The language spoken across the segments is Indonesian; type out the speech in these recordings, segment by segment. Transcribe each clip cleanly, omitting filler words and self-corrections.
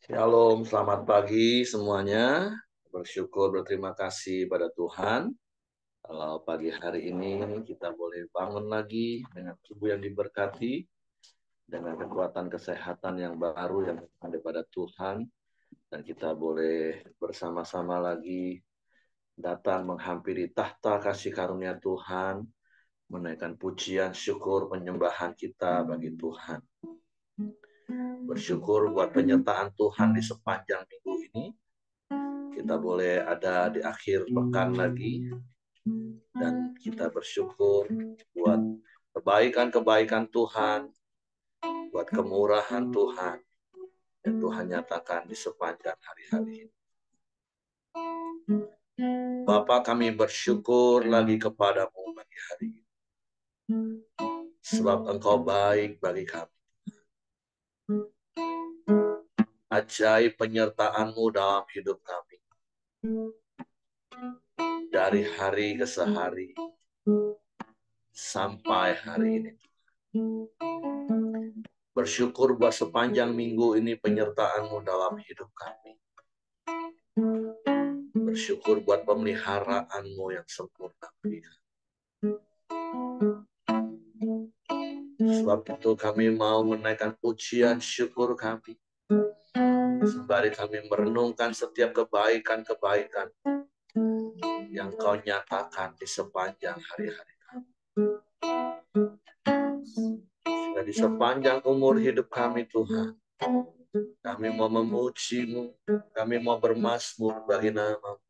Shalom, selamat pagi semuanya. Bersyukur, berterima kasih pada Tuhan. Kalau pagi hari ini kita boleh bangun lagi dengan tubuh yang diberkati, dengan kekuatan kesehatan yang baru yang ada daripada Tuhan. Dan kita boleh bersama-sama lagi datang menghampiri tahta kasih karunia Tuhan, menaikkan pujian, syukur, penyembahan kita bagi Tuhan. Bersyukur buat penyertaan Tuhan di sepanjang minggu ini. Kita boleh ada di akhir pekan lagi dan kita bersyukur buat kebaikan-kebaikan Tuhan, buat kemurahan Tuhan yang Tuhan nyatakan di sepanjang hari-hari ini. Bapa, kami bersyukur lagi kepadamu pagi hari ini, sebab Engkau baik bagi kami. Ajaib penyertaan-Mu dalam hidup kami, dari hari ke hari sampai hari ini. Bersyukur buat sepanjang minggu ini penyertaan-Mu dalam hidup kami. Bersyukur buat pemeliharaan-Mu yang sempurna. Sebab itu kami mau menaikkan pujian syukur kami. Sembari kami merenungkan setiap kebaikan-kebaikan yang Kau nyatakan di sepanjang hari-hari kami. Sehingga di sepanjang umur hidup kami Tuhan, kami mau memuji-Mu, kami mau bermazmur bagi nama-Mu.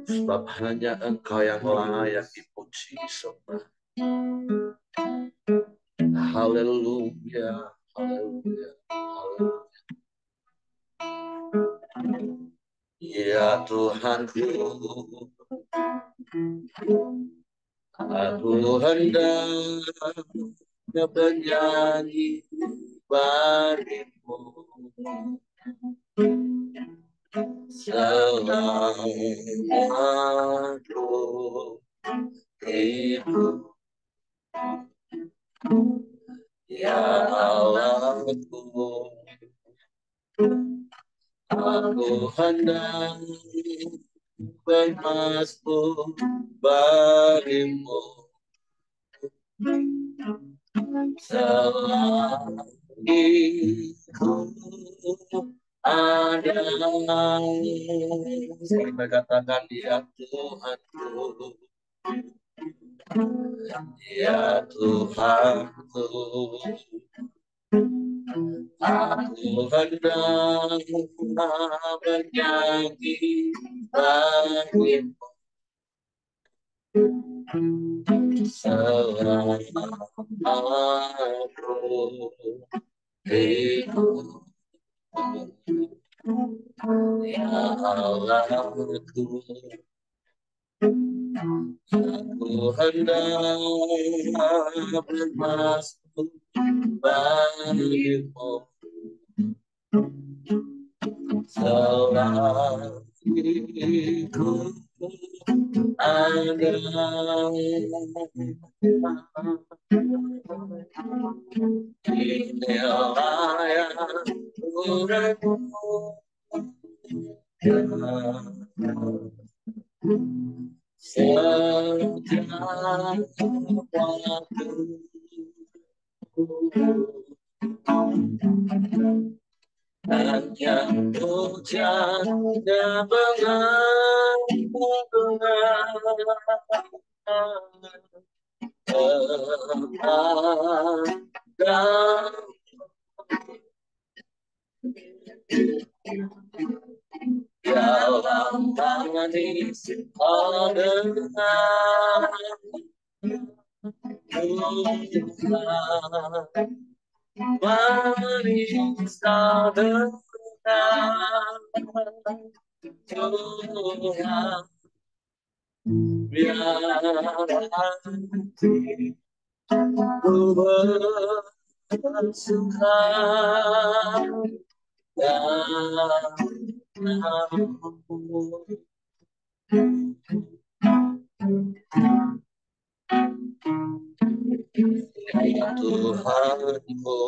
Sebab hanya Engkau yang layak dipuji disembah. Haleluya, haleluya, haleluya. Ya Tuhanku, aku hendak bernyanyi bagimu selama aku hidup. Ya Allahku, aku hendak bermazmur bagimu selagi ku ada. Kita katakan ya Tuhanku, ya Tuhanku, aku hendak bernyanyi bagimu selama aku hidup. Ya Allahku, aku hendak bermazmur bagimu selagi ku ada. Inilah yang ku setiap waktu. Hanya hujan dan dalam manis manis Tuhan, biar hatiku bersuka dalam-Mu. Ya Tuhanku,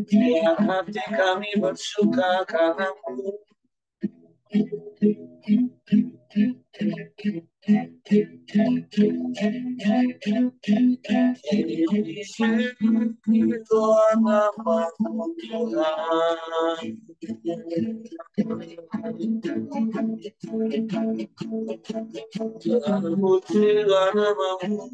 Biar hati kami bersuka karena-Mu. Tuhan nama-Mu Tuhan. Terpujilah nama-Mu.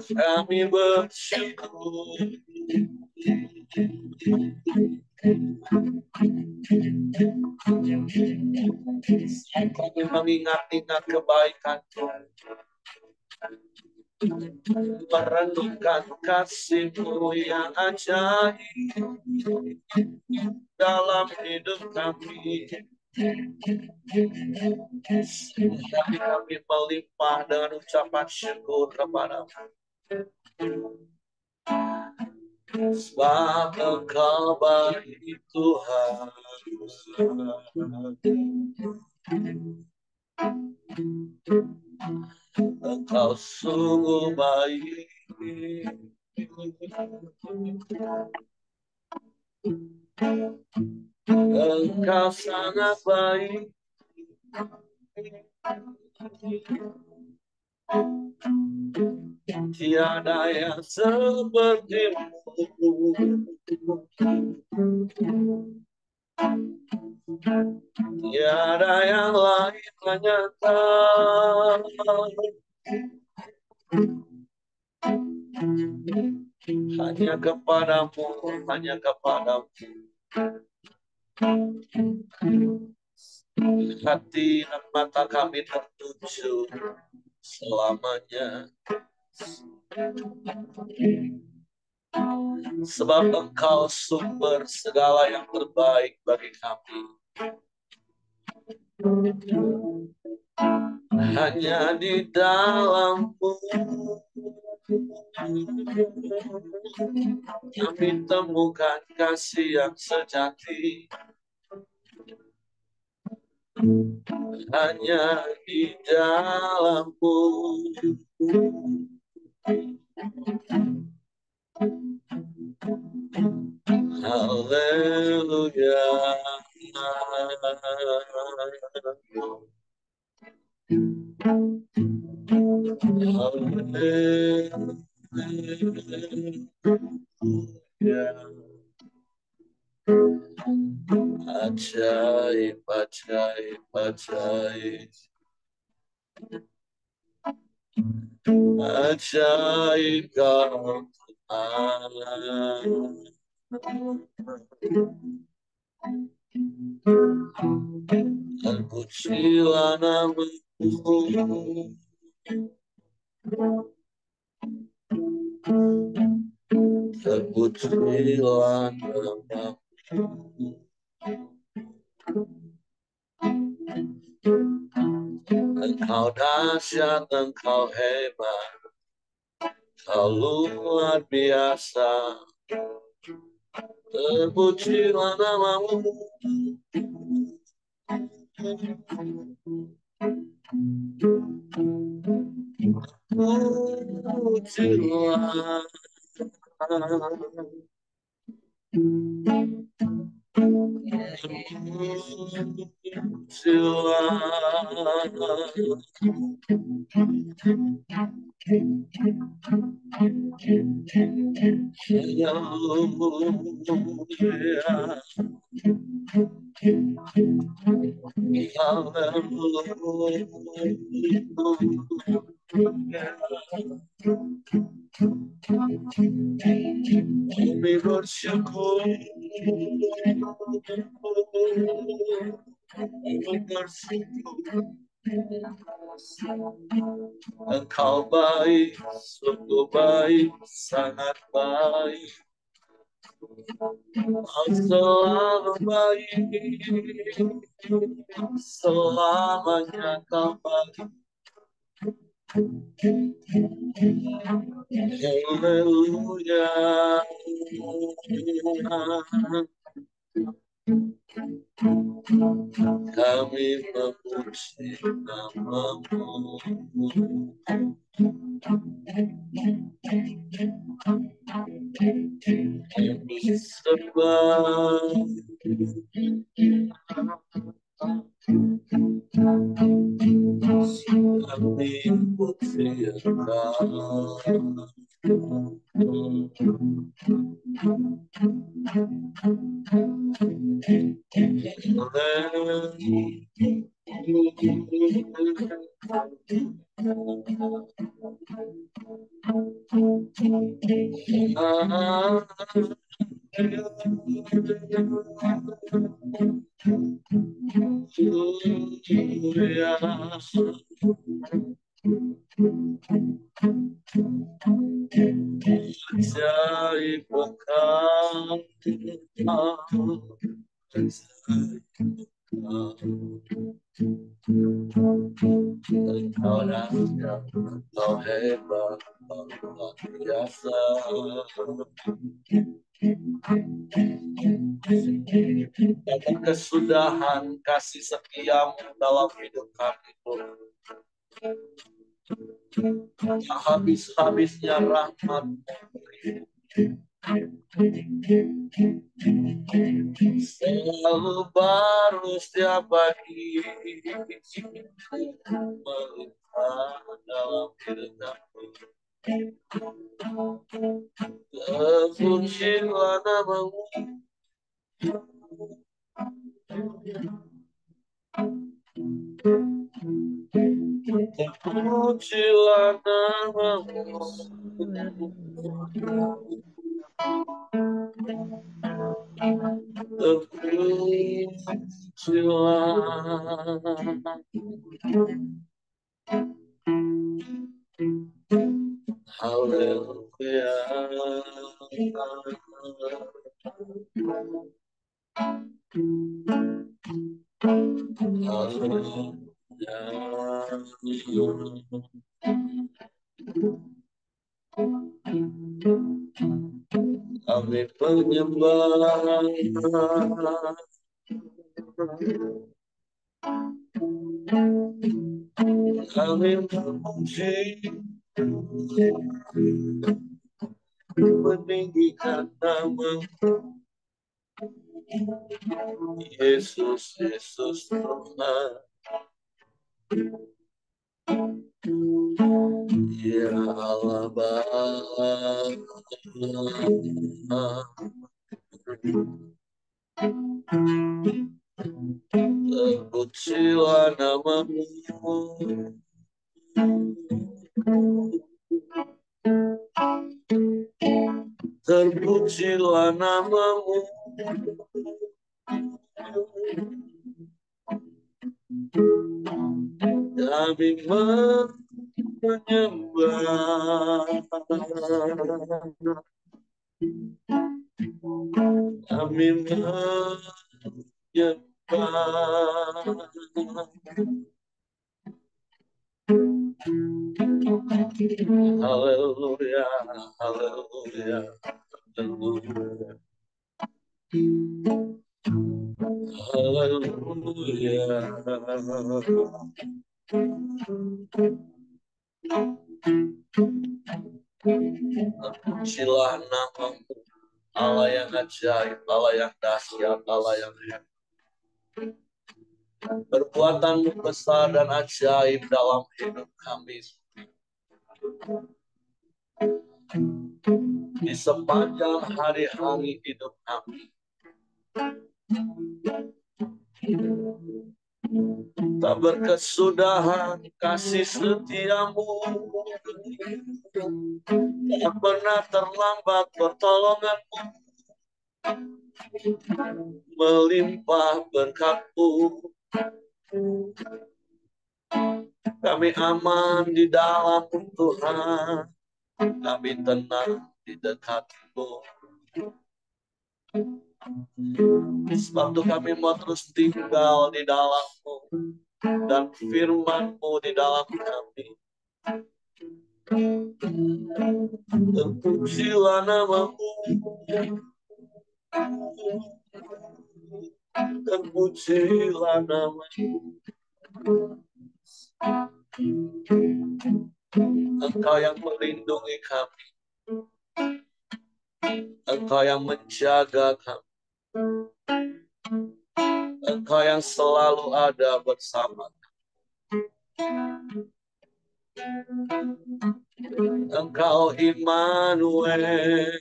Kami bersyukur. Kami mengingat-ingat kebaikan Tuhan, merenungkan kasih-Mu yang ajaib dalam hidup kami. Kami melimpah dengan ucapan syukur kepada-Mu. Sebab Engkau baik Tuhan. Engkau sungguh baik. Engkau sangat baik. Tiada yang seperti-Mu. Tiada yang lain menyata. Hanya kepada-Mu, hanya kepada-Mu. Hati dan mata kami tertuju selamanya. Sebab Engkau sumber segala yang terbaik bagi kami. Hanya di dalam-Mu kami temukan kasih yang sejati. Hanya di dalam-Mu. Haleluya. Ajaib, ajaib, ajaib. Ajaib Kau Tuhan. Terpujilah nama-Mu. Terpujilah nama-Mu. Engkau dahsyat, Engkau hebat, Kau luar biasa. Terpujilah nama-Mu. Terpujilah. Kami bersyukur. Engkau baik, sungguh baik, sangat baik. Kau selalu baik, selamanya Kau baik. Haleluya. Kami memuji namamu. Kami sembah. Kami muliakan. Ajaib Engkau, Engkau dahsyat, Engkau hebat, Engkau luar biasa. Dan kesudahan kasih setiamu dalam hidup kami, Tuhan. Tak habis-habisnya rahmat selalu baru setiap pagi, melimpah dalam hidup kami. Terpujilah namamu, terpujilah namamu, haleluya. Kami penyembah, kami memuji, meninggikan nama Yesus, Yesus Tuhan. Ya Allah Bapa, terpujilah namamu, terpujilah namamu, kami menyembah, kami menyembah. Haleluya, haleluya, haleluya, haleluya. Terpujilah namamu, Allah yang ajaib, Allah yang dahsyat, Allah yang hebat. Perbuatanmu besar dan ajaib dalam hidup kami. Di sepanjang hari-hari hidup kami. Tak berkesudahan kasih setiamu, tak pernah terlambat pertolonganmu, melimpah berkat-Mu. Kami aman di dalam Tuhan, kami tenang di dekat-Mu. Sebab itu kami mau terus tinggal di dalam-Mu, dan firman-Mu di dalam kami. Terpujilah namamu, terpujilah namamu. Engkau yang melindungi kami, Engkau yang menjaga kami, Engkau yang selalu ada bersama kami. Engkau Immanuel,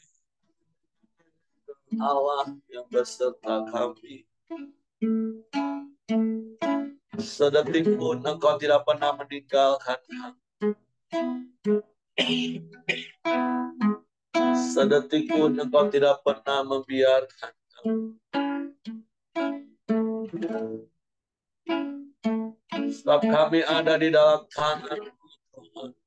Allah yang beserta kami. Sedetik pun Engkau tidak pernah meninggalkan kami. Sedetik pun Engkau tidak pernah membiarkan kami. Sebab kami ada di dalam tangan-Mu, Tuhan.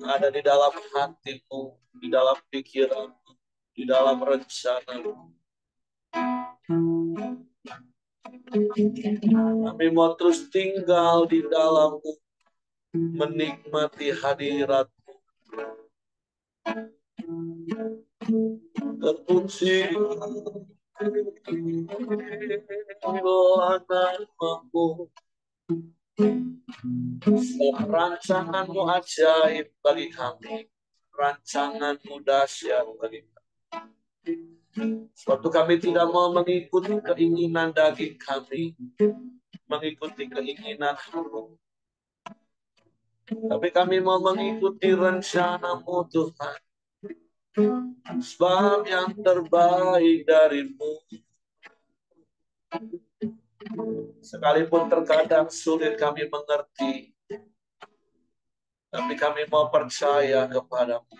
Ada di dalam hati-Mu, di dalam pikiran-Mu, di dalam rencana-Mu. Kami mau terus tinggal di dalam-Mu, menikmati hadirat-Mu. Terpuji namamu. Rancangan-Mu ajaib bagi kami, rancangan-Mu dahsyat bagi kami. Suatu kami tidak mau mengikuti keinginan daging kami, mengikuti keinginan hati, tapi kami mau mengikuti rencana-Mu, Tuhan. Sebab yang terbaik dari-Mu. Sekalipun terkadang sulit kami mengerti, tapi kami mau percaya kepada-Mu.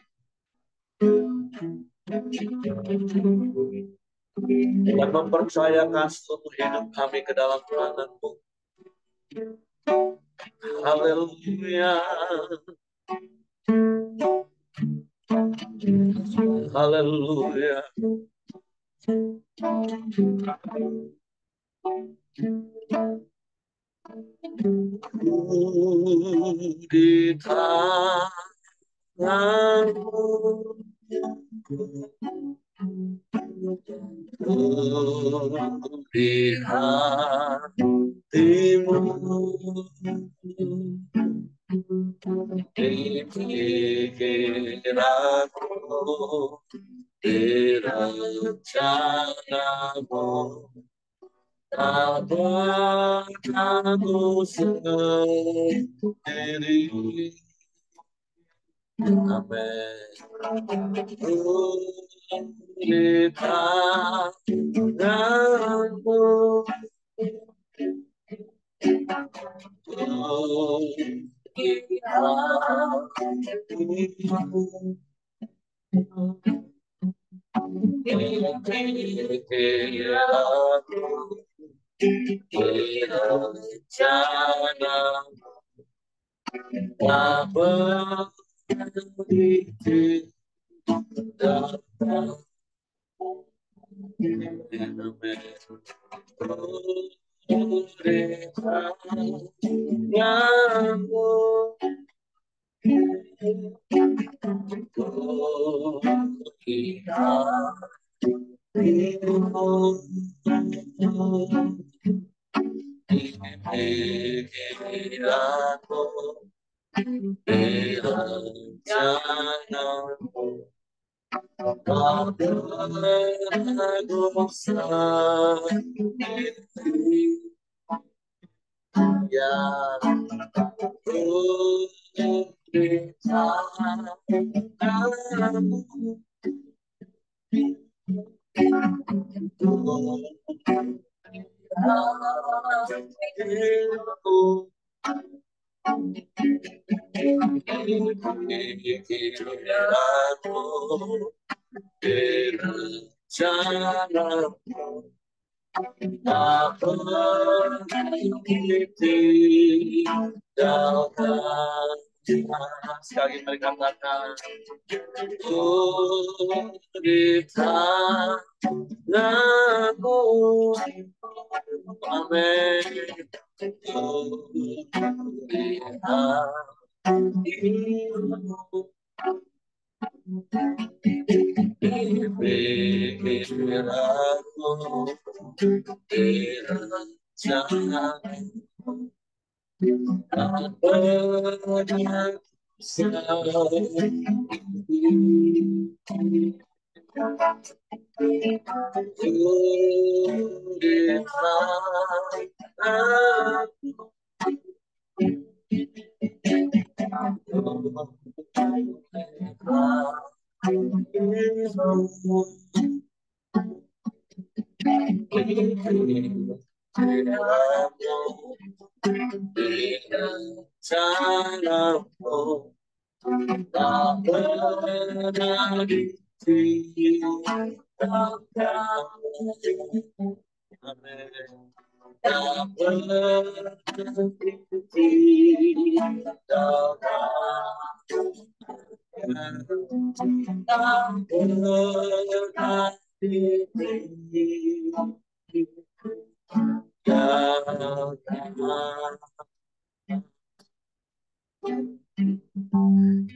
Dan mempercayakan seluruh hidup kami ke dalam tangan-Mu. Haleluya. Haleluya. Di tangan-Mu, di hati-Mu, di pikiranku, di rencana-Mu, Abang-Mu sendiri. Amin. Di tangan-Mu, di hati-Mu, sekali mari katakan, di tangan-Mu. Amin.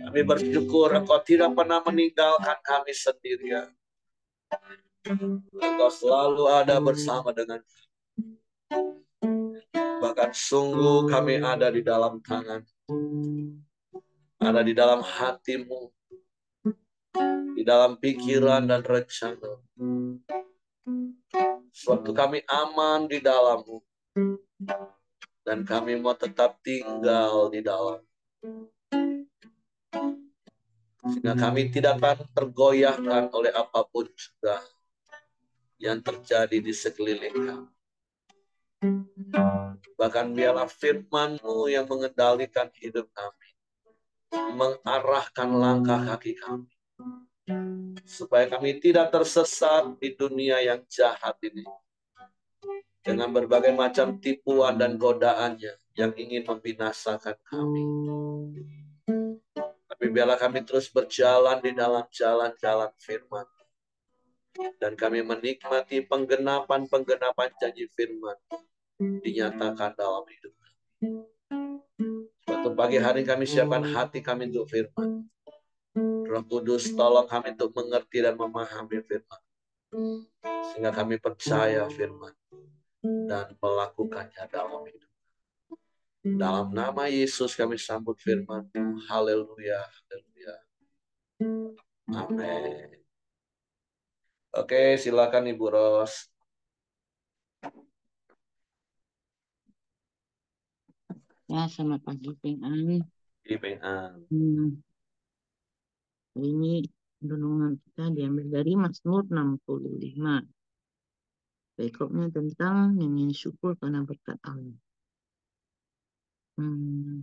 Kami bersyukur Engkau tidak pernah meninggalkan kami sendirian. Engkau selalu ada bersama dengan kami. Bahkan sungguh kami ada di dalam tangan, ada di dalam hatimu, di dalam pikiran dan rencana. Suatu kami aman di dalammu, dan kami mau tetap tinggal di dalam. Sehingga kami tidak akan tergoyahkan oleh apapun juga yang terjadi di sekeliling kami. Bahkan biarlah firman-Mu yang mengendalikan hidup kami, mengarahkan langkah kaki kami, supaya kami tidak tersesat di dunia yang jahat ini, dengan berbagai macam tipuan dan godaannya yang ingin membinasakan kami. Tapi biarlah kami terus berjalan di dalam jalan-jalan firman, dan kami menikmati penggenapan-penggenapan janji firman dinyatakan dalam hidup kami. Suatu pagi hari kami siapkan hati kami untuk firman. Roh Kudus tolong kami untuk mengerti dan memahami firman, sehingga kami percaya firman dan melakukannya dalam hidup. Dalam nama Yesus kami sambut firman. Haleluya, haleluya. Amin. Oke, silakan Ibu Ros. Ya, selamat pagi, Pengan. Ini renungan kita diambil dari Mazmur 65. Berikutnya tentang nyanyian syukur karena berkat Allah.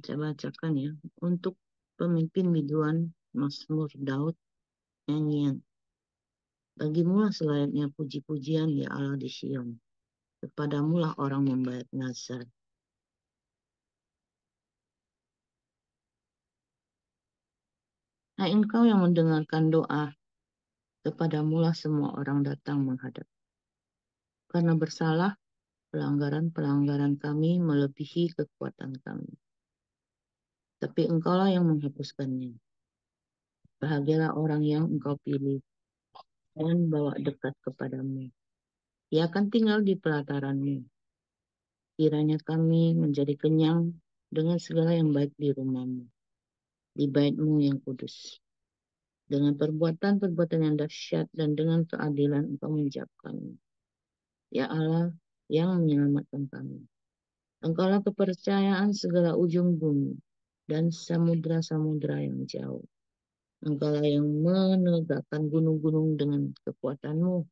Saya bacakan ya. Untuk pemimpin biduan Mazmur Daud, nyanyian. Bagimulah selayaknya puji-pujian ya Allah di Sion. Kepadamulah orang membayar nazar. Hai engkau yang mendengarkan doa, kepadamulah semua orang datang menghadap. Karena bersalah, pelanggaran-pelanggaran kami melebihi kekuatan kami. Tapi engkaulah yang menghapuskannya. Bahagialah orang yang engkau pilih dan bawa dekat kepadamu. Ia akan tinggal di pelataranmu. Kiranya kami menjadi kenyang dengan segala yang baik di rumahmu, di baitmu yang kudus. Dengan perbuatan-perbuatan yang dahsyat dan dengan keadilan engkau menjawab kami. Ya Allah yang menyelamatkan kami. Engkaulah kepercayaan segala ujung bumi dan samudra-samudra yang jauh. Engkaulah yang menegakkan gunung-gunung dengan kekuatanmu,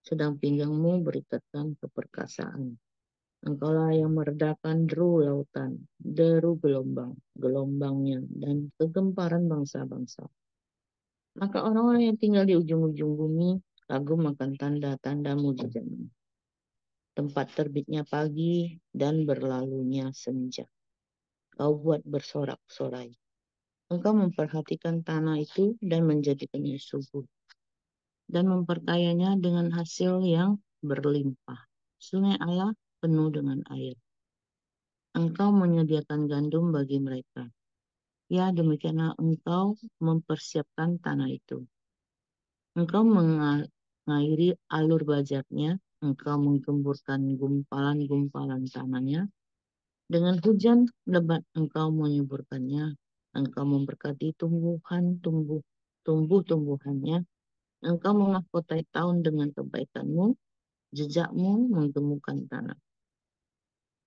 sedang pinggangmu berikatkan keperkasaan. Engkaulah yang meredakan deru lautan, deru gelombangnya, dan kegemparan bangsa-bangsa. Maka orang-orang yang tinggal di ujung-ujung bumi kagum akan tanda-tanda mujizatmu. Tempat terbitnya pagi dan berlalunya senja. Kau buat bersorak-sorai. Engkau memperhatikan tanah itu dan menjadikannya subur, dan memperkayanya dengan hasil yang berlimpah. Sungai Allah penuh dengan air. Engkau menyediakan gandum bagi mereka, ya demikianlah engkau mempersiapkan tanah itu. Engkau mengairi alur bajaknya, engkau menggemburkan gumpalan-gumpalan tanahnya. Dengan hujan lebat engkau menyuburkannya, engkau memberkati tumbuh-tumbuhannya, engkau memahkotai tahun dengan kebaikanmu, jejakmu menggemukkan tanah.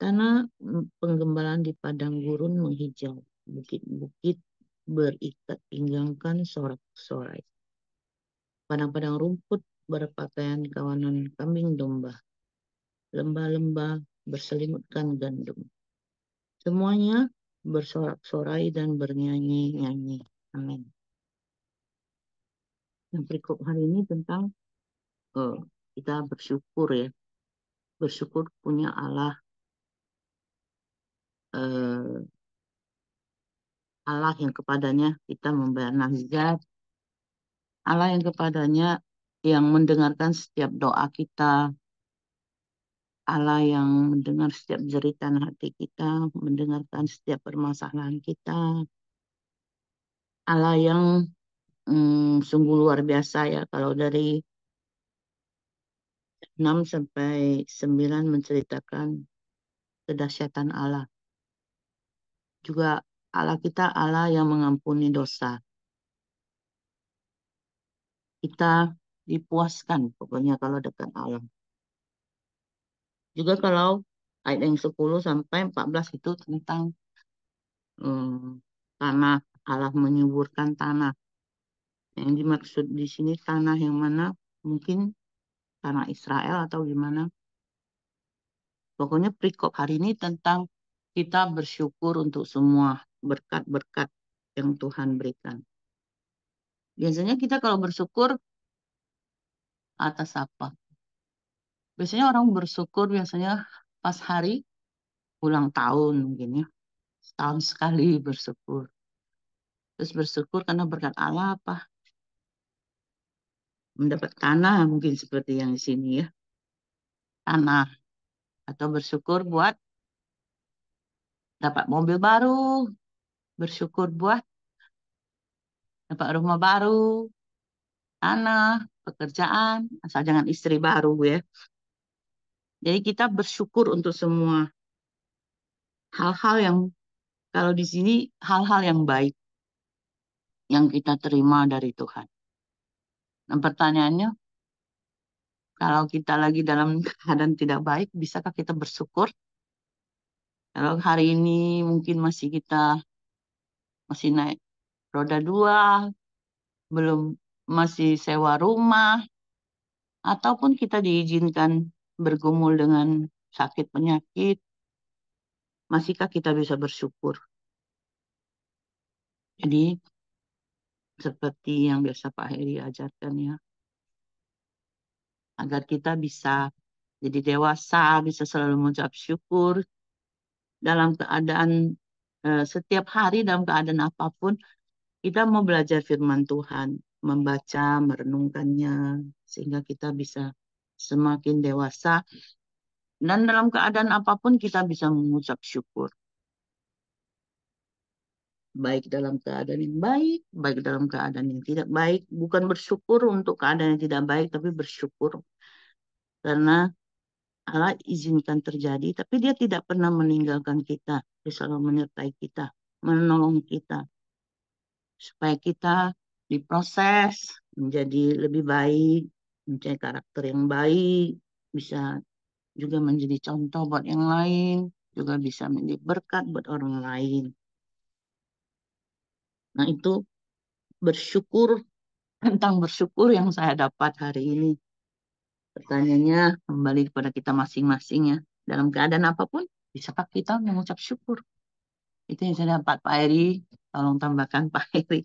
Tanah penggembalaan di padang gurun menghijau, bukit-bukit berikat pinggangkan sorak-sorai. Padang-padang rumput berpakaian kawanan kambing domba, lembah-lembah berselimutkan gandum. Semuanya bersorak-sorai dan bernyanyi-nyanyi. Amin. Yang perikop hari ini tentang kita bersyukur ya. Bersyukur punya Allah, Allah yang kepadanya kita membayar nazar, Allah yang kepadanya yang mendengarkan setiap doa kita, Allah yang mendengar setiap jeritan hati kita, mendengarkan setiap permasalahan kita, Allah yang sungguh luar biasa ya. Kalau dari 6 sampai 9 menceritakan kedahsyatan Allah. Juga Allah kita Allah yang mengampuni dosa. Kita dipuaskan pokoknya kalau dekat Allah. Juga kalau ayat yang 10 sampai 14 itu tentang tanah, Allah menyuburkan tanah. Yang dimaksud di sini tanah yang mana? Mungkin tanah Israel atau gimana. Pokoknya perikop hari ini tentang kita bersyukur untuk semua berkat-berkat yang Tuhan berikan. Biasanya kita kalau bersyukur atas apa? Biasanya orang bersyukur biasanya pas hari ulang tahun mungkin ya. Setahun sekali bersyukur. Terus bersyukur karena berkat Allah apa? Mendapat tanah mungkin seperti yang di sini ya. Tanah. Atau bersyukur buat dapat mobil baru. Bersyukur buat dapat rumah baru. Tanah, pekerjaan. Asal jangan istri baru ya. Jadi kita bersyukur untuk semua hal-hal yang kalau di sini hal-hal yang baik yang kita terima dari Tuhan. Nah, pertanyaannya, kalau kita lagi dalam keadaan tidak baik, bisakah kita bersyukur? Kalau hari ini mungkin masih naik roda 2, belum masih sewa rumah, ataupun kita diizinkan bergumul dengan sakit penyakit, masihkah kita bisa bersyukur? Jadi seperti yang biasa Pak Heri ajarkan ya, agar kita bisa jadi dewasa, bisa selalu mengucap syukur dalam keadaan setiap hari, dalam keadaan apapun, kita mau belajar firman Tuhan, membaca, merenungkannya, sehingga kita bisa semakin dewasa, dan dalam keadaan apapun kita bisa mengucap syukur. Baik dalam keadaan yang baik, baik dalam keadaan yang tidak baik. Bukan bersyukur untuk keadaan yang tidak baik, tapi bersyukur karena Allah izinkan terjadi, tapi dia tidak pernah meninggalkan kita. Dia selalu menyertai kita, menolong kita. Supaya kita diproses menjadi lebih baik, menjadi karakter yang baik, bisa juga menjadi contoh buat yang lain, juga bisa menjadi berkat buat orang lain. Nah itu tentang bersyukur yang saya dapat hari ini. Pertanyaannya kembali kepada kita masing-masing ya. Dalam keadaan apapun, bisakah kita mengucap syukur? Itu yang saya dapat Pak Eri. Tolong tambahkan Pak Eri.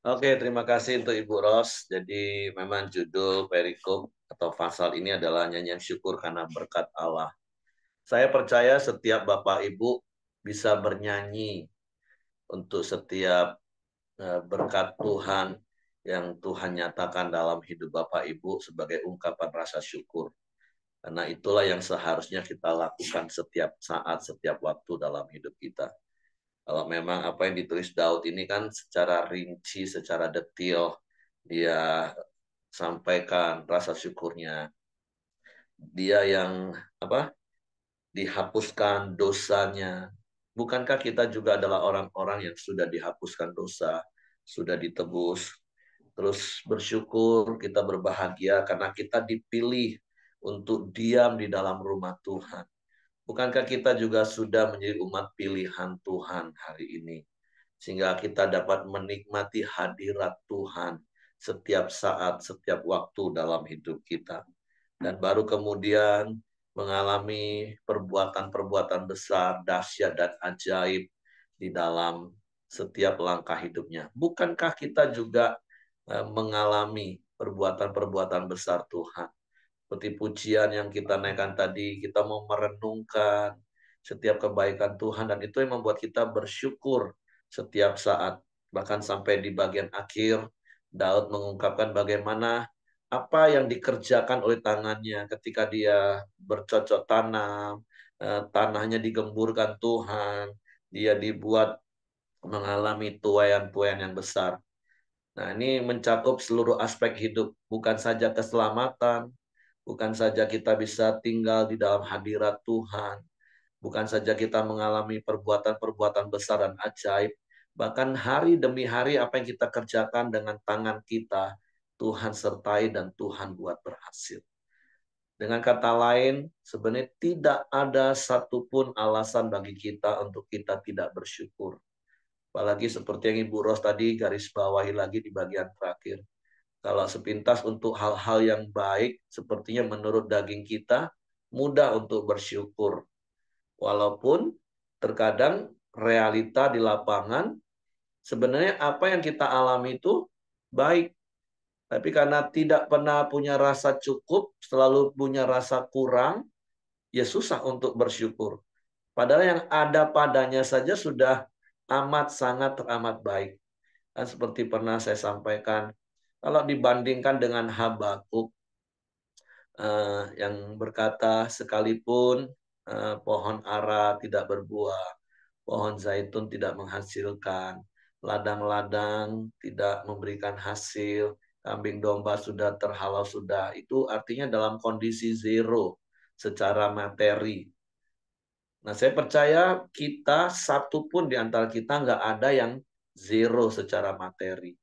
Oke, terima kasih untuk Ibu Ros. Jadi memang judul perikop atau pasal ini adalah nyanyian syukur karena berkat Allah. Saya percaya setiap Bapak Ibu bisa bernyanyi untuk setiap berkat Tuhan yang Tuhan nyatakan dalam hidup Bapak Ibu sebagai ungkapan rasa syukur. Karena itulah yang seharusnya kita lakukan setiap saat, setiap waktu dalam hidup kita. Kalau memang apa yang ditulis Daud ini kan secara rinci, secara detail dia sampaikan rasa syukurnya. Dia yang apa? Dihapuskan dosanya. Bukankah kita juga adalah orang-orang yang sudah dihapuskan dosa, sudah ditebus, terus bersyukur, kita berbahagia karena kita dipilih untuk diam di dalam rumah Tuhan. Bukankah kita juga sudah menjadi umat pilihan Tuhan hari ini? Sehingga kita dapat menikmati hadirat Tuhan setiap saat, setiap waktu dalam hidup kita. Dan baru kemudian mengalami perbuatan-perbuatan besar, dahsyat dan ajaib di dalam setiap langkah hidupnya. Bukankah kita juga mengalami perbuatan-perbuatan besar Tuhan? Seperti pujian yang kita naikkan tadi, kita mau merenungkan setiap kebaikan Tuhan, dan itu yang membuat kita bersyukur setiap saat. Bahkan sampai di bagian akhir, Daud mengungkapkan bagaimana apa yang dikerjakan oleh tangannya ketika dia bercocok tanam, tanahnya digemburkan Tuhan, dia dibuat mengalami tuaian-tuaian yang besar. Nah, ini mencakup seluruh aspek hidup, bukan saja keselamatan, bukan saja kita bisa tinggal di dalam hadirat Tuhan, bukan saja kita mengalami perbuatan-perbuatan besar dan ajaib, bahkan hari demi hari apa yang kita kerjakan dengan tangan kita, Tuhan sertai dan Tuhan buat berhasil. Dengan kata lain, sebenarnya tidak ada satupun alasan bagi kita untuk kita tidak bersyukur. Apalagi seperti yang Ibu Ros tadi garis bawahi lagi di bagian terakhir. Kalau sepintas untuk hal-hal yang baik, sepertinya menurut daging kita, mudah untuk bersyukur. Walaupun terkadang realita di lapangan, sebenarnya apa yang kita alami itu baik. Tapi karena tidak pernah punya rasa cukup, selalu punya rasa kurang, ya susah untuk bersyukur. Padahal yang ada padanya saja sudah sangat teramat baik. Dan seperti pernah saya sampaikan, kalau dibandingkan dengan Habakuk, yang berkata sekalipun pohon ara tidak berbuah, pohon zaitun tidak menghasilkan, ladang-ladang tidak memberikan hasil, kambing domba sudah terhalau sudah. Itu artinya dalam kondisi zero secara materi. Nah, saya percaya kita satu pun di antara kita nggak ada yang zero secara materi.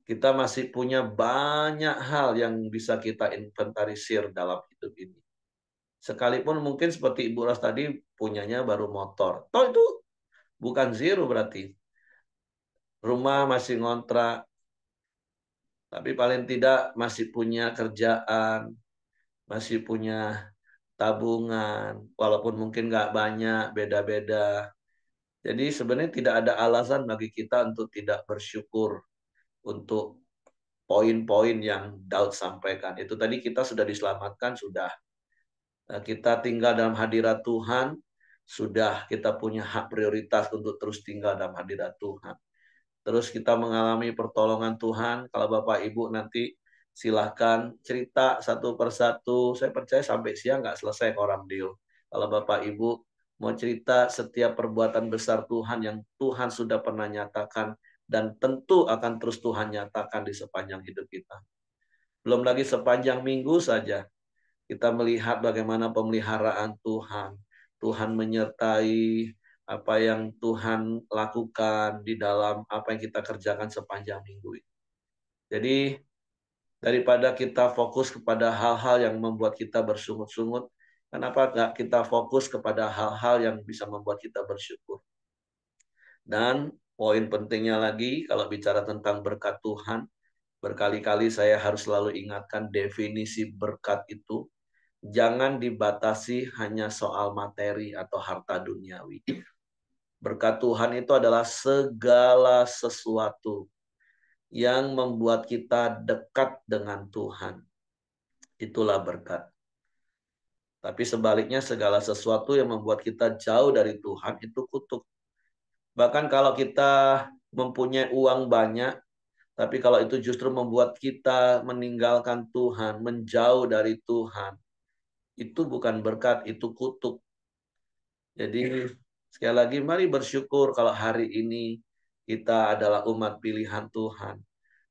Kita masih punya banyak hal yang bisa kita inventarisir dalam hidup ini. Sekalipun mungkin seperti Ibu Ros tadi punyanya baru motor. Toh itu bukan zero berarti. Rumah masih ngontrak, tapi paling tidak masih punya kerjaan, masih punya tabungan, walaupun mungkin nggak banyak, beda-beda. Jadi sebenarnya tidak ada alasan bagi kita untuk tidak bersyukur untuk poin-poin yang Daud sampaikan. Itu tadi kita sudah diselamatkan, sudah. Kita tinggal dalam hadirat Tuhan, sudah kita punya hak prioritas untuk terus tinggal dalam hadirat Tuhan. Terus kita mengalami pertolongan Tuhan. Kalau Bapak Ibu nanti silahkan cerita satu persatu. Saya percaya sampai siang nggak selesai orang deal. Kalau Bapak Ibu mau cerita setiap perbuatan besar Tuhan yang Tuhan sudah pernah nyatakan dan tentu akan terus Tuhan nyatakan di sepanjang hidup kita. Belum lagi sepanjang minggu saja kita melihat bagaimana pemeliharaan Tuhan. Tuhan menyertai apa yang Tuhan lakukan di dalam apa yang kita kerjakan sepanjang minggu ini. Jadi daripada kita fokus kepada hal-hal yang membuat kita bersungut-sungut, kenapa nggak kita fokus kepada hal-hal yang bisa membuat kita bersyukur? Dan poin pentingnya lagi, kalau bicara tentang berkat Tuhan, berkali-kali saya harus selalu ingatkan definisi berkat itu jangan dibatasi hanya soal materi atau harta duniawi. Berkat Tuhan itu adalah segala sesuatu yang membuat kita dekat dengan Tuhan. Itulah berkat. Tapi sebaliknya segala sesuatu yang membuat kita jauh dari Tuhan itu kutuk. Bahkan kalau kita mempunyai uang banyak, tapi kalau itu justru membuat kita meninggalkan Tuhan, menjauh dari Tuhan, itu bukan berkat, itu kutuk. Jadi Sekali lagi, mari bersyukur kalau hari ini kita adalah umat pilihan Tuhan.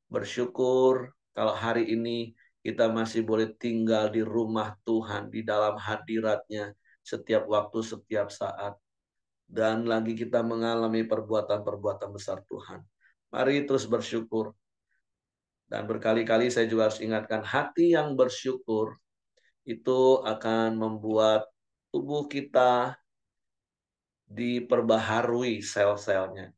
Bersyukur kalau hari ini kita masih boleh tinggal di rumah Tuhan, di dalam hadirat-Nya setiap waktu, setiap saat. Dan lagi kita mengalami perbuatan-perbuatan besar Tuhan. Mari terus bersyukur. Dan berkali-kali saya juga harus ingatkan, hati yang bersyukur itu akan membuat tubuh kita diperbaharui sel-selnya.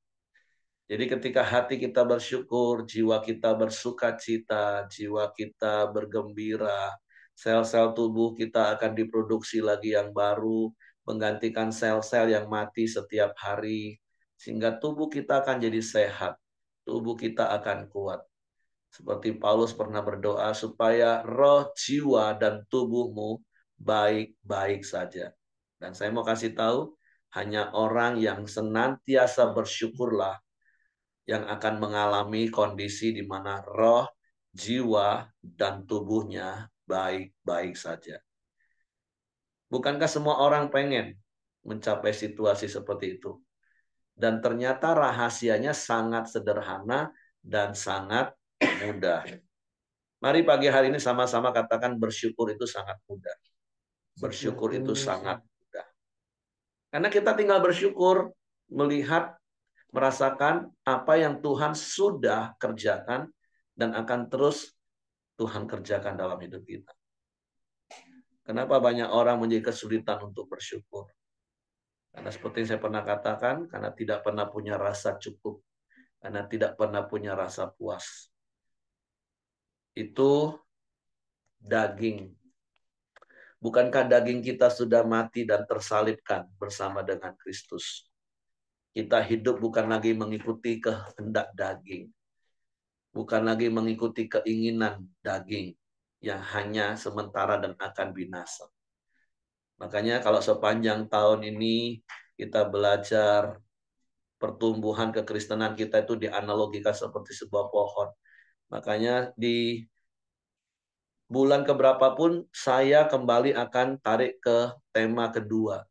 Jadi ketika hati kita bersyukur, jiwa kita bersuka cita, jiwa kita bergembira, sel-sel tubuh kita akan diproduksi lagi yang baru, menggantikan sel-sel yang mati setiap hari, sehingga tubuh kita akan jadi sehat, tubuh kita akan kuat. Seperti Paulus pernah berdoa supaya roh, jiwa, dan tubuhmu baik-baik saja. Dan saya mau kasih tahu, hanya orang yang senantiasa bersyukurlah yang akan mengalami kondisi di mana roh, jiwa, dan tubuhnya baik-baik saja. Bukankah semua orang pengen mencapai situasi seperti itu? Dan ternyata rahasianya sangat sederhana dan sangat mudah. Mari pagi hari ini sama-sama katakan bersyukur itu sangat mudah. Bersyukur itu sangat mudah. Karena kita tinggal bersyukur, melihat, merasakan apa yang Tuhan sudah kerjakan dan akan terus Tuhan kerjakan dalam hidup kita. Kenapa banyak orang menjadi kesulitan untuk bersyukur? Karena seperti yang saya pernah katakan, karena tidak pernah punya rasa cukup. Karena tidak pernah punya rasa puas. Itu daging. Bukankah daging kita sudah mati dan tersalibkan bersama dengan Kristus? Kita hidup bukan lagi mengikuti kehendak daging. Bukan lagi mengikuti keinginan daging yang hanya sementara dan akan binasa. Makanya kalau sepanjang tahun ini kita belajar pertumbuhan kekristenan kita itu dianalogikan seperti sebuah pohon. Makanya di bulan keberapa pun saya kembali akan tarik ke tema kedua.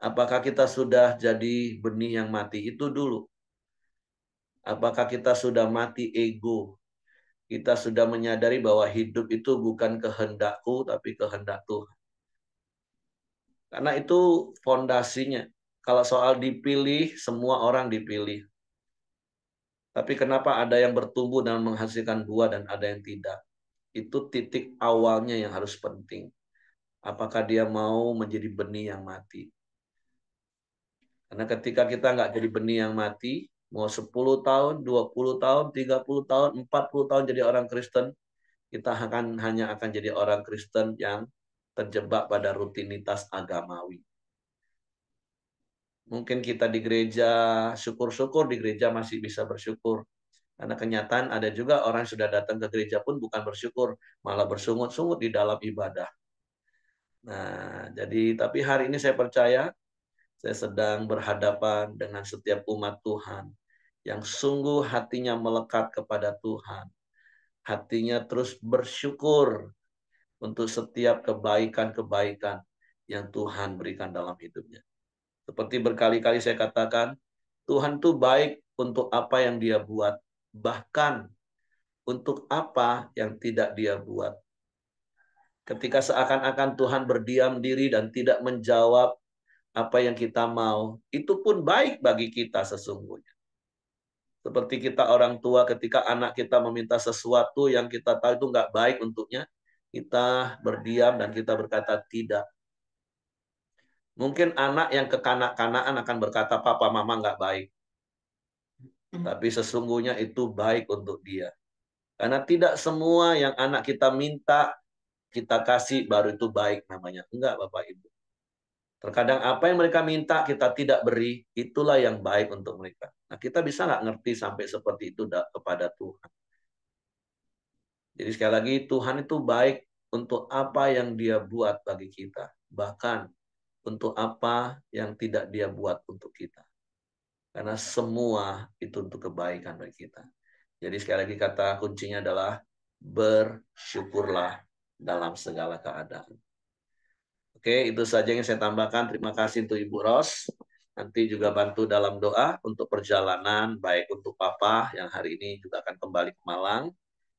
Apakah kita sudah jadi benih yang mati? Itu dulu. Apakah kita sudah mati ego? Kita sudah menyadari bahwa hidup itu bukan kehendakku, tapi kehendak Tuhan. Karena itu fondasinya. Kalau soal dipilih, semua orang dipilih. Tapi kenapa ada yang bertumbuh dan menghasilkan buah dan ada yang tidak? Itu titik awalnya yang harus penting. Apakah dia mau menjadi benih yang mati? Karena ketika kita nggak jadi benih yang mati, mau 10 tahun, 20 tahun, 30 tahun, 40 tahun jadi orang Kristen, kita hanya akan jadi orang Kristen yang terjebak pada rutinitas agamawi. Mungkin kita di gereja, syukur-syukur di gereja masih bisa bersyukur. Karena kenyataan ada juga orang yang sudah datang ke gereja pun bukan bersyukur, malah bersungut-sungut di dalam ibadah. Nah, jadi tapi hari ini saya percaya saya sedang berhadapan dengan setiap umat Tuhan yang sungguh hatinya melekat kepada Tuhan. Hatinya terus bersyukur untuk setiap kebaikan-kebaikan yang Tuhan berikan dalam hidupnya. Seperti berkali-kali saya katakan, Tuhan itu baik untuk apa yang Dia buat, bahkan untuk apa yang tidak Dia buat. Ketika seakan-akan Tuhan berdiam diri dan tidak menjawab apa yang kita mau, itu pun baik bagi kita sesungguhnya. Seperti kita orang tua ketika anak kita meminta sesuatu yang kita tahu itu nggak baik untuknya, kita berdiam dan kita berkata tidak. Mungkin anak yang kekanak-kanakan akan berkata, papa mama nggak baik. Tapi sesungguhnya itu baik untuk dia. Karena tidak semua yang anak kita minta, kita kasih baru itu baik namanya. Enggak Bapak Ibu. Terkadang apa yang mereka minta kita tidak beri, itulah yang baik untuk mereka. Nah kita bisa nggak ngerti sampai seperti itu kepada Tuhan. Jadi sekali lagi Tuhan itu baik untuk apa yang Dia buat bagi kita. Bahkan untuk apa yang tidak Dia buat untuk kita. Karena semua itu untuk kebaikan bagi kita. Jadi sekali lagi kata kuncinya adalah bersyukurlah dalam segala keadaan. Oke, itu saja yang saya tambahkan. Terima kasih untuk Ibu Ros. Nanti juga bantu dalam doa untuk perjalanan, baik untuk Papa yang hari ini juga akan kembali ke Malang,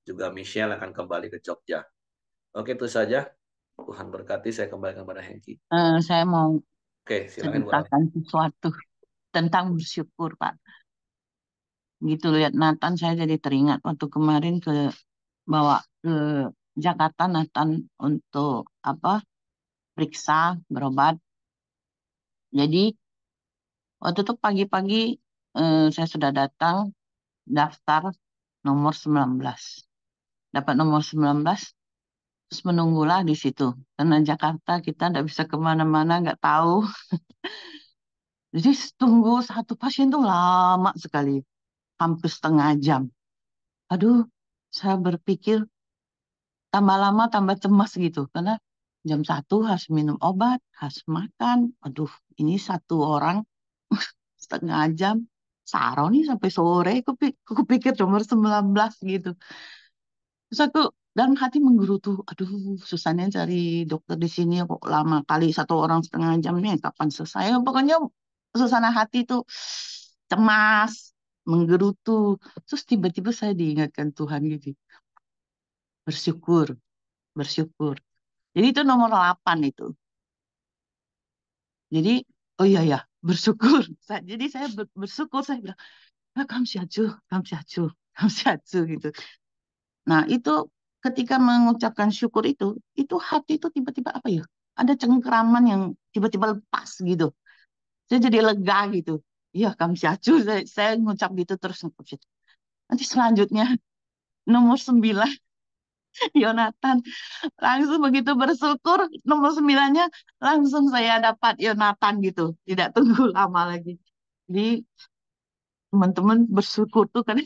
juga Michelle akan kembali ke Jogja. Oke, itu saja. Tuhan berkati, saya kembali kepada Hengki. Saya mau Oke, silakan Bu Rani. ceritakan sesuatu tentang bersyukur, Pak. Gitu lihat Nathan, saya jadi teringat waktu kemarin bawa ke Jakarta Nathan untuk apa periksa berobat. Jadi waktu itu pagi-pagi saya sudah datang daftar nomor 19. Dapat nomor 19, terus menunggulah di situ. Karena Jakarta kita nggak bisa kemana-mana, nggak tahu. Jadi tunggu satu pasien tuh lama sekali, hampir setengah jam. Aduh, saya berpikir tambah lama tambah cemas gitu. Karena jam 1 harus minum obat, harus makan. Aduh, ini satu orang setengah jam. Saro nih sampai sore, aku pikir nomor 19 gitu. Terus aku dalam hati menggerutu, aduh susahnya cari dokter di sini kok lama kali satu orang setengah jam nih, kapan selesai? Pokoknya suasana hati itu cemas, menggerutu. Terus tiba-tiba saya diingatkan Tuhan gitu, bersyukur, bersyukur. Jadi itu nomor 8 itu. Jadi, oh iya ya, bersyukur. Jadi saya bersyukur, saya bilang, ah, kamsiacu, kamsiacu, kamsiacu gitu. Nah, itu ketika mengucapkan syukur itu hati itu tiba-tiba apa ya? Ada cengkeraman yang tiba-tiba lepas gitu. Saya jadi lega gitu. Iya, kamsiacu. Saya ngucap gitu terus. Nanti selanjutnya nomor 9, Yonatan. Langsung begitu bersyukur, nomor 9-nya langsung saya dapat Yonatan gitu. Tidak tunggu lama lagi. Jadi teman-teman bersyukur tuh kan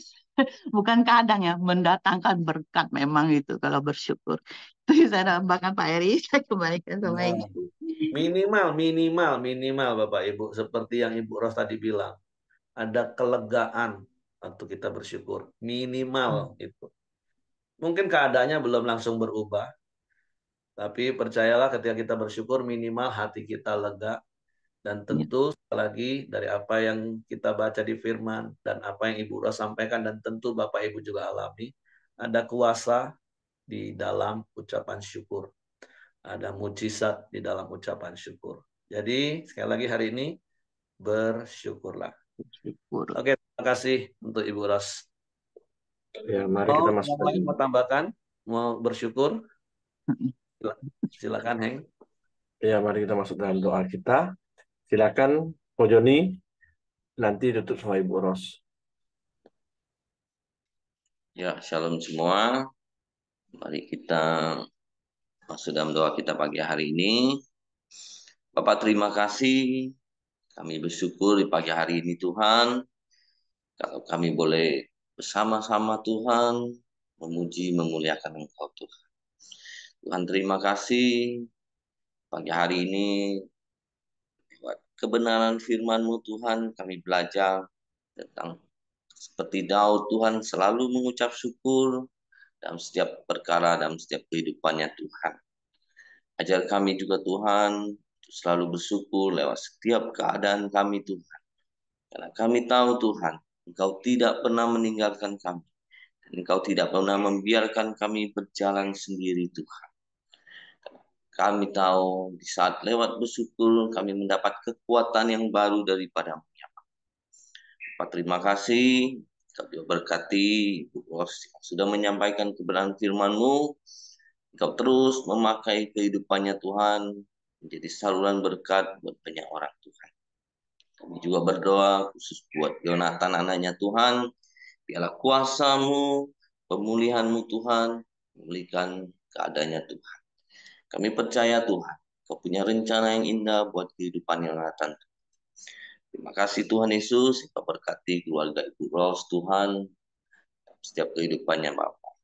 bukan kadang ya, mendatangkan berkat memang itu kalau bersyukur. Itu yang saya tambahkan Pak Eri, saya kembalikan sama Nah, Ibu. minimal Bapak Ibu, seperti yang Ibu Ros tadi bilang, ada kelegaan waktu kita bersyukur. Minimal itu. Mungkin keadaannya belum langsung berubah, tapi percayalah ketika kita bersyukur minimal hati kita lega. Dan Ya, tentu sekali lagi dari apa yang kita baca di firman dan apa yang Ibu Ros sampaikan dan tentu Bapak Ibu juga alami, ada kuasa di dalam ucapan syukur. Ada mujizat di dalam ucapan syukur. Jadi sekali lagi hari ini bersyukurlah. bersyukur. Oke, terima kasih untuk Ibu Ros. Ya, mari Mau kita yang masuk lain mau tambahkan? Mau bersyukur? Silakan, Heng. Ya, mari kita masuk dalam doa kita. Silakan, Ko Joni, nanti tutup sama Ibu Ros. Ya, shalom semua. Mari kita masuk dalam doa kita pagi hari ini. Bapak terima kasih. Kami bersyukur di pagi hari ini Tuhan. Kalau kami boleh bersama-sama Tuhan, memuji, memuliakan Engkau Tuhan. Tuhan terima kasih pagi hari ini. Lewat kebenaran firman-Mu Tuhan, kami belajar tentang seperti Daud Tuhan selalu mengucap syukur dalam setiap perkara, dalam setiap kehidupannya Tuhan. Ajar kami juga Tuhan untuk selalu bersyukur lewat setiap keadaan kami Tuhan. Karena kami tahu Tuhan, Engkau tidak pernah meninggalkan kami. Dan Engkau tidak pernah membiarkan kami berjalan sendiri Tuhan. Kami tahu di saat lewat bersyukur kami mendapat kekuatan yang baru daripada-Mu. Pak terima kasih. Kau juga berkati Ibu Ros yang sudah menyampaikan kebenaran firman-Mu. Engkau terus memakai kehidupannya Tuhan menjadi saluran berkat buat banyak orang Tuhan. Kami juga berdoa khusus buat Yonatan anaknya Tuhan. Biarlah kuasa-Mu, pemulihan-Mu Tuhan, memulihkan keadaannya Tuhan. Kami percaya Tuhan, Kau punya rencana yang indah buat kehidupan Yonatan. Terima kasih Tuhan Yesus, Kau berkati keluarga Ibu Ros Tuhan, setiap kehidupannya Bapak.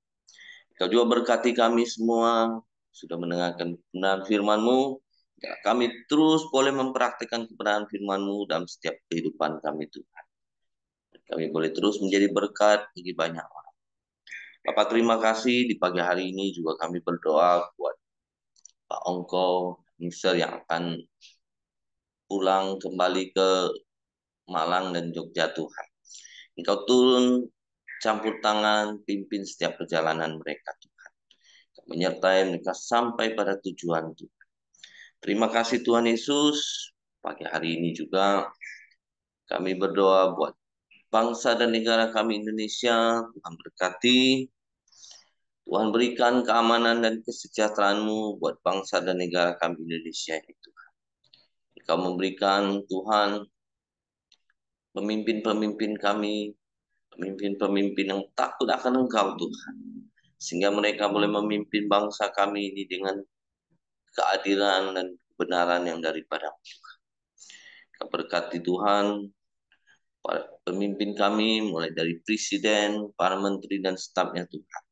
Kau juga berkati kami semua, sudah mendengarkan kebenaran firman-Mu. Ya, kami terus boleh mempraktikkan kebenaran firman-Mu dalam setiap kehidupan kami Tuhan. Kami boleh terus menjadi berkat bagi banyak orang. Bapak terima kasih di pagi hari ini juga kami berdoa buat Pak Ongko, mingser yang akan pulang kembali ke Malang dan Jogja Tuhan. Engkau turun campur tangan, pimpin setiap perjalanan mereka Tuhan. Menyertai mereka sampai pada tujuan Tuhan. Terima kasih Tuhan Yesus. Pagi hari ini juga kami berdoa buat bangsa dan negara kami Indonesia. Tuhan berkati. Tuhan berikan keamanan dan kesejahteraan-Mu buat bangsa dan negara kami Indonesia ini Tuhan. Engkau memberikan Tuhan pemimpin-pemimpin kami, pemimpin-pemimpin yang takut akan Engkau Tuhan. Sehingga mereka boleh memimpin bangsa kami ini dengan keadilan dan kebenaran yang daripada Tuhan. Kau berkati Tuhan, para pemimpin kami mulai dari presiden, para menteri dan stafnya Tuhan.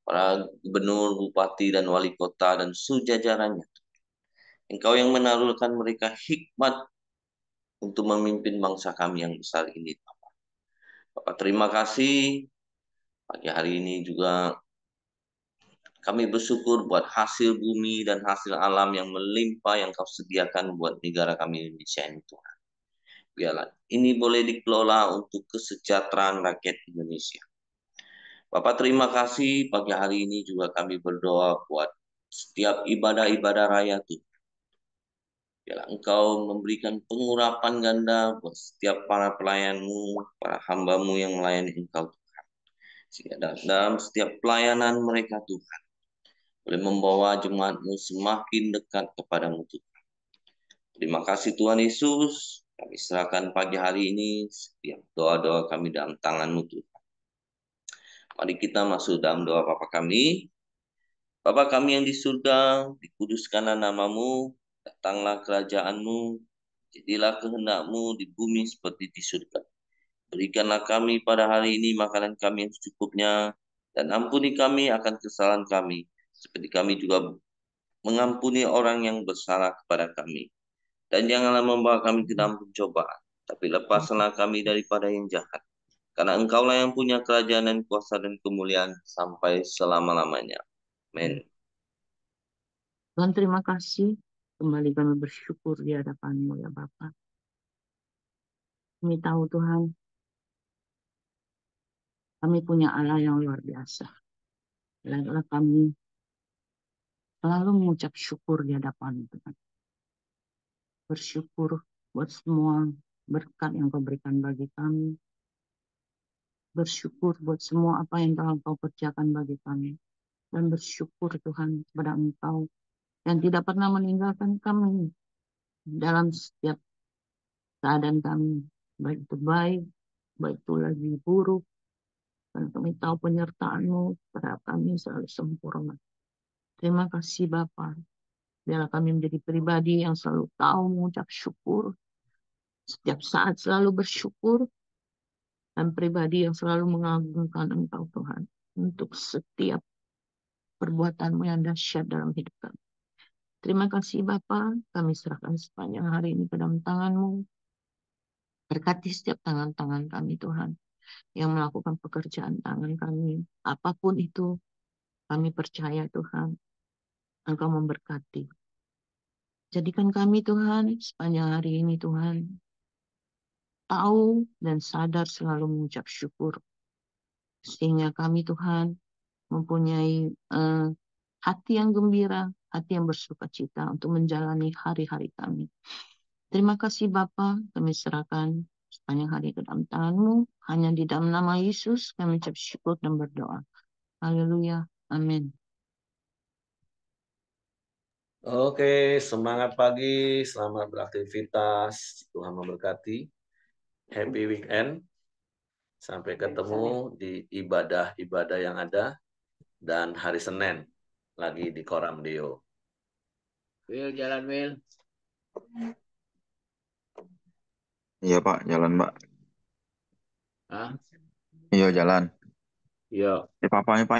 Para gubernur, bupati dan wali kota dan sejajarannya. Engkau yang menaruhkan mereka hikmat untuk memimpin bangsa kami yang besar ini. Bapak terima kasih. Pagi hari ini juga kami bersyukur buat hasil bumi dan hasil alam yang melimpah yang Kau sediakan buat negara kami Indonesia ini Tuhan. Biarlah ini boleh dikelola untuk kesejahteraan rakyat Indonesia. Bapak terima kasih pagi hari ini juga kami berdoa buat setiap ibadah-ibadah raya Tuhan. Biarlah Engkau memberikan pengurapan ganda buat setiap para pelayan-Mu, para hamba-Mu yang melayani Engkau Tuhan. Sehingga dalam setiap pelayanan mereka Tuhan, boleh membawa jemaat-Mu semakin dekat kepadamu Tuhan. Terima kasih Tuhan Yesus. Kami serahkan pagi hari ini setiap doa-doa kami dalam tangan-Mu Tuhan. Mari kita masuk dalam doa Bapa kami. Bapa kami yang di surga, dikuduskanlah nama-Mu, datanglah kerajaan-Mu, jadilah kehendak-Mu di bumi seperti di surga. Berikanlah kami pada hari ini makanan kami yang secukupnya, dan ampuni kami akan kesalahan kami, seperti kami juga mengampuni orang yang bersalah kepada kami. Dan janganlah membawa kami ke dalam pencobaan, tapi lepaskanlah kami daripada yang jahat. Karena Engkaulah yang punya kerajaan dan kuasa dan kemuliaan sampai selama-lamanya. Amin. Tuhan terima kasih. Kembali kami bersyukur di hadapan-Mu ya Bapa. Kami tahu Tuhan, kami punya Allah yang luar biasa. Biarlah kami selalu mengucap syukur di hadapan Tuhan. Bersyukur buat semua berkat yang Kau berikan bagi kami. Bersyukur buat semua apa yang telah Kau kerjakan bagi kami. Dan bersyukur Tuhan kepada Engkau yang tidak pernah meninggalkan kami dalam setiap keadaan kami. Baik itu baik, baik itu lagi buruk. Dan kami tahu penyertaan-Mu pada kami selalu sempurna. Terima kasih Bapa. Biarlah kami menjadi pribadi yang selalu tahu mengucap syukur. Setiap saat selalu bersyukur. Dan pribadi yang selalu mengagungkan Engkau Tuhan. Untuk setiap perbuatan-Mu yang dahsyat dalam hidup kami. Terima kasih Bapa. Kami serahkan sepanjang hari ini ke dalam tangan-Mu. Berkati setiap tangan-tangan kami Tuhan. Yang melakukan pekerjaan tangan kami. Apapun itu. Kami percaya Tuhan. Engkau memberkati. Jadikan kami Tuhan sepanjang hari ini Tuhan. Tahu dan sadar selalu mengucap syukur. Sehingga kami Tuhan mempunyai hati yang gembira, hati yang bersuka cita untuk menjalani hari-hari kami. Terima kasih Bapa, kami serahkan sepanjang hari ke dalam tangan-Mu. Hanya di dalam nama Yesus kami ucap syukur dan berdoa. Haleluya. Amin. Oke, semangat pagi, selamat beraktivitas. Tuhan memberkati. Happy weekend. Sampai ketemu di ibadah-ibadah yang ada. Dan hari Senin lagi di Koram Deo. Will, jalan Will. Iya Pak, jalan Pak. Hah? Iya jalan. Iya. Papanya Pak.